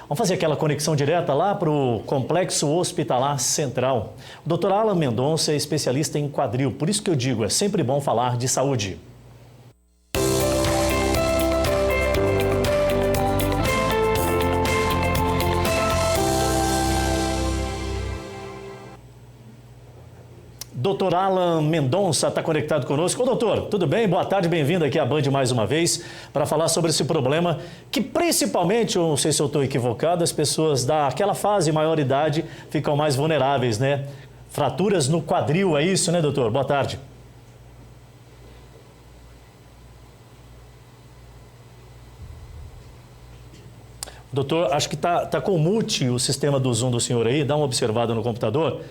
Vamos fazer aquela conexão direta lá para o Complexo Hospitalar Central. O Dr. Alan Mendonça é especialista em quadril, por isso que eu digo, é sempre bom falar de saúde. Doutor Alan Mendonça está conectado conosco. Ô, doutor, tudo bem? Boa tarde, bem-vindo aqui à Band mais uma vez para falar sobre esse problema que principalmente, eu não sei se eu estou equivocado, as pessoas daquela fase, maior idade, ficam mais vulneráveis, né? Fraturas no quadril, é isso, né, doutor? Boa tarde. Doutor, acho que tá com mute o sistema do Zoom do senhor aí, dá uma observada no computador.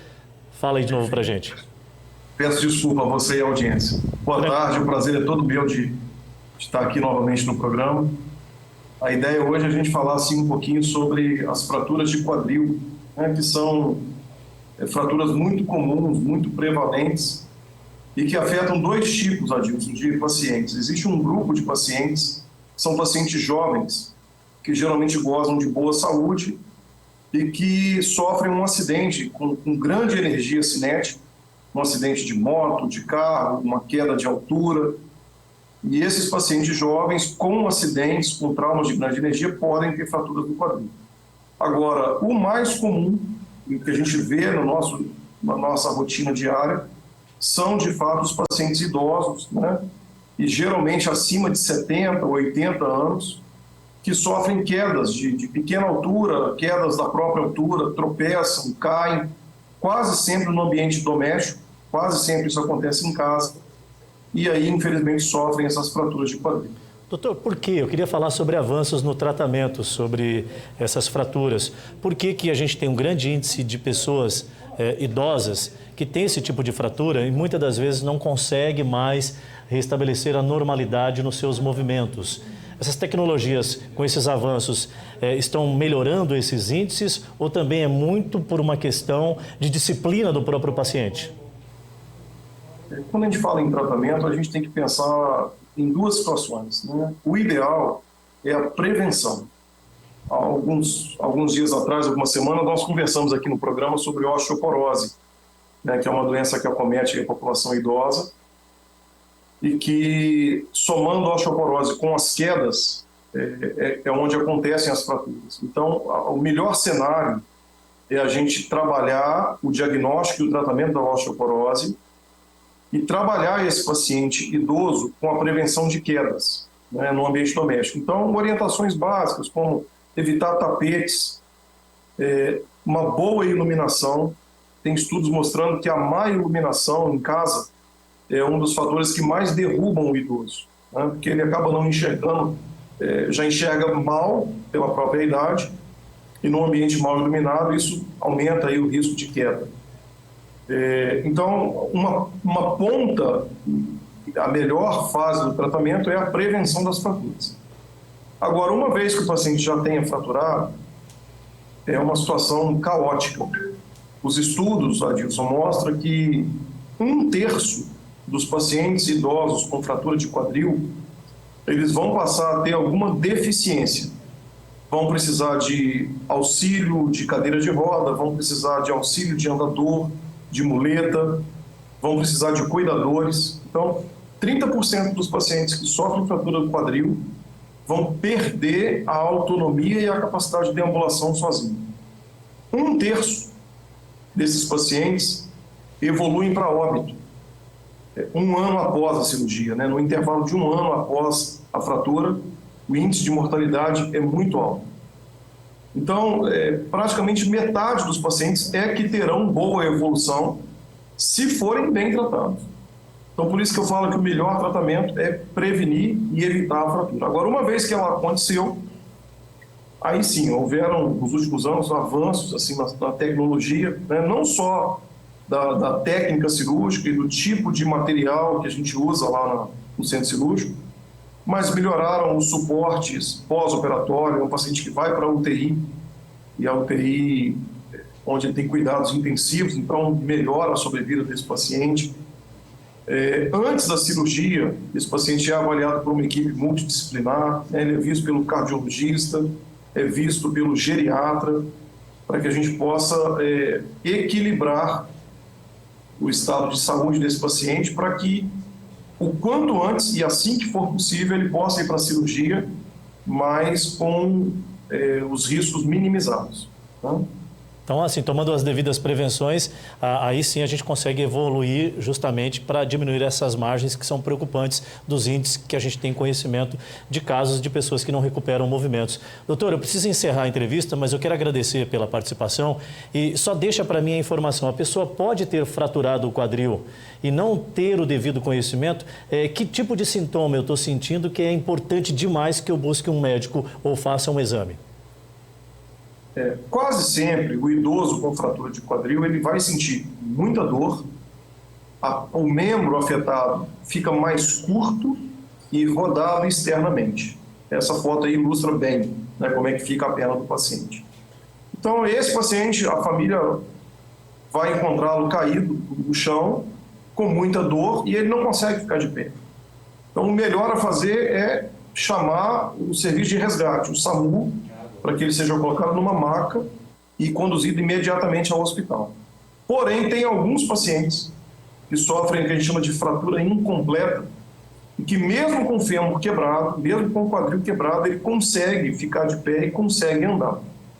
Fala aí de novo para a gente. Peço desculpa a você e a audiência. Boa tarde, o prazer é todo meu de estar aqui novamente no programa. A ideia hoje é a gente falar assim, um pouquinho sobre as fraturas de quadril, né, que são fraturas muito comuns, muito prevalentes e que afetam dois tipos, Adilson, de pacientes. Existe um grupo de pacientes, são pacientes jovens, que geralmente gozam de boa saúde e que sofrem um acidente com grande energia cinética, um acidente de moto, de carro, uma queda de altura. E esses pacientes jovens com acidentes, com traumas de grande energia, podem ter fraturas do quadril. Agora, o mais comum, o que a gente vê na nossa rotina diária, são de fato os pacientes idosos, né? E geralmente acima de 70, 80 anos, que sofrem quedas de pequena altura, quedas da própria altura, tropeçam, caem, quase sempre no ambiente doméstico, quase sempre isso acontece em casa, e aí, infelizmente, sofrem essas fraturas de quadril. Doutor, por quê? Eu queria falar sobre avanços no tratamento, sobre essas fraturas. Por que a gente tem um grande índice de pessoas idosas que têm esse tipo de fratura e muitas das vezes não consegue mais restabelecer a normalidade nos seus movimentos? Essas tecnologias, com esses avanços, estão melhorando esses índices ou também é muito por uma questão de disciplina do próprio paciente? Quando a gente fala em tratamento, a gente tem que pensar em duas situações, né? O ideal é a prevenção. Há alguns dias atrás, algumas semanas, nós conversamos aqui no programa sobre osteoporose, né, que é uma doença que acomete a população idosa, e que, somando a osteoporose com as quedas, é onde acontecem as fraturas. Então, o melhor cenário é a gente trabalhar o diagnóstico e o tratamento da osteoporose e trabalhar esse paciente idoso com a prevenção de quedas, né, no ambiente doméstico. Então, orientações básicas, como evitar tapetes, uma boa iluminação. Tem estudos mostrando que a má iluminação em casa é um dos fatores que mais derrubam o idoso, né? Porque ele acaba não enxergando, já enxerga mal pela própria idade, e num ambiente mal iluminado isso aumenta aí o risco de queda. Então, uma ponta, a melhor fase do tratamento é a prevenção das fraturas. Agora, uma vez que o paciente já tenha fraturado, é uma situação caótica. Os estudos, Adilson, mostram que 1/3 dos pacientes idosos com fratura de quadril, eles vão passar a ter alguma deficiência. Vão precisar de auxílio de cadeira de roda, vão precisar de auxílio de andador, de muleta, vão precisar de cuidadores. Então, 30% dos pacientes que sofrem fratura do quadril vão perder a autonomia e a capacidade de deambulação sozinho. 1/3 desses pacientes evoluem para óbito. 1 ano após a cirurgia, né? No intervalo de 1 ano após a fratura, o índice de mortalidade é muito alto. Então, praticamente metade dos pacientes que terão boa evolução se forem bem tratados. Então, por isso que eu falo que o melhor tratamento é prevenir e evitar a fratura. Agora, uma vez que ela aconteceu, aí sim, houveram nos últimos anos avanços assim, na tecnologia, né? Não só da técnica cirúrgica e do tipo de material que a gente usa lá no centro cirúrgico, mas melhoraram os suportes pós-operatório. É um paciente que vai para a UTI, e a UTI, onde ele tem cuidados intensivos, então melhora a sobrevida desse paciente. Antes da cirurgia, esse paciente é avaliado por uma equipe multidisciplinar, né? Ele é visto pelo cardiologista, visto pelo geriatra, para que a gente possa equilibrar o estado de saúde desse paciente para que, o quanto antes e assim que for possível, ele possa ir para a cirurgia, mas com os riscos minimizados. Tá? Então, assim, tomando as devidas prevenções, aí sim a gente consegue evoluir justamente para diminuir essas margens que são preocupantes dos índices que a gente tem conhecimento de casos de pessoas que não recuperam movimentos. Doutor, eu preciso encerrar a entrevista, mas eu quero agradecer pela participação e só deixa para mim a informação. A pessoa pode ter fraturado o quadril e não ter o devido conhecimento. Que tipo de sintoma eu estou sentindo que é importante demais que eu busque um médico ou faça um exame? Quase sempre o idoso com fratura de quadril ele vai sentir muita dor, o membro afetado fica mais curto e rodado externamente. Essa foto aí ilustra bem, né, como é que fica a perna do paciente. Então esse paciente, a família vai encontrá-lo caído no chão, com muita dor, e ele não consegue ficar de pé. Então o melhor a fazer é chamar o serviço de resgate, o SAMU, para que ele seja colocado numa maca e conduzido imediatamente ao hospital. Porém, tem alguns pacientes que sofrem o que a gente chama de fratura incompleta e que mesmo com o fêmur quebrado, mesmo com o quadril quebrado, ele consegue ficar de pé e consegue andar,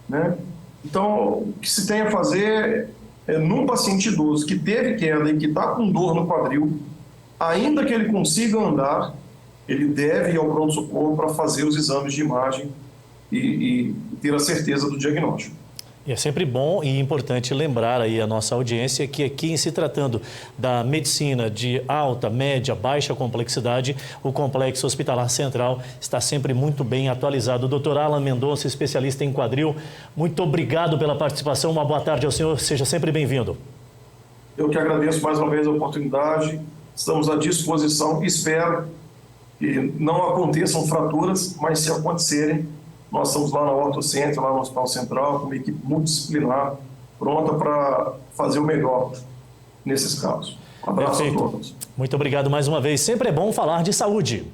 né? Então, o que se tem a fazer num paciente idoso que teve queda e que está com dor no quadril, ainda que ele consiga andar, ele deve ir ao pronto-socorro para fazer os exames de imagem e ter a certeza do diagnóstico. E é sempre bom e importante lembrar aí a nossa audiência que aqui, em se tratando da medicina de alta, média, baixa complexidade, o Complexo Hospitalar Central está sempre muito bem atualizado. Dr. Alan Mendonça, especialista em quadril, muito obrigado pela participação, uma boa tarde ao senhor, seja sempre bem-vindo. Eu que agradeço mais uma vez a oportunidade, estamos à disposição, espero que não aconteçam fraturas, mas se acontecerem, nós estamos lá na Ortocentro, lá no Hospital Central, com uma equipe multidisciplinar, pronta para fazer o melhor nesses casos. Um abraço a todos. Muito obrigado mais uma vez. Sempre é bom falar de saúde.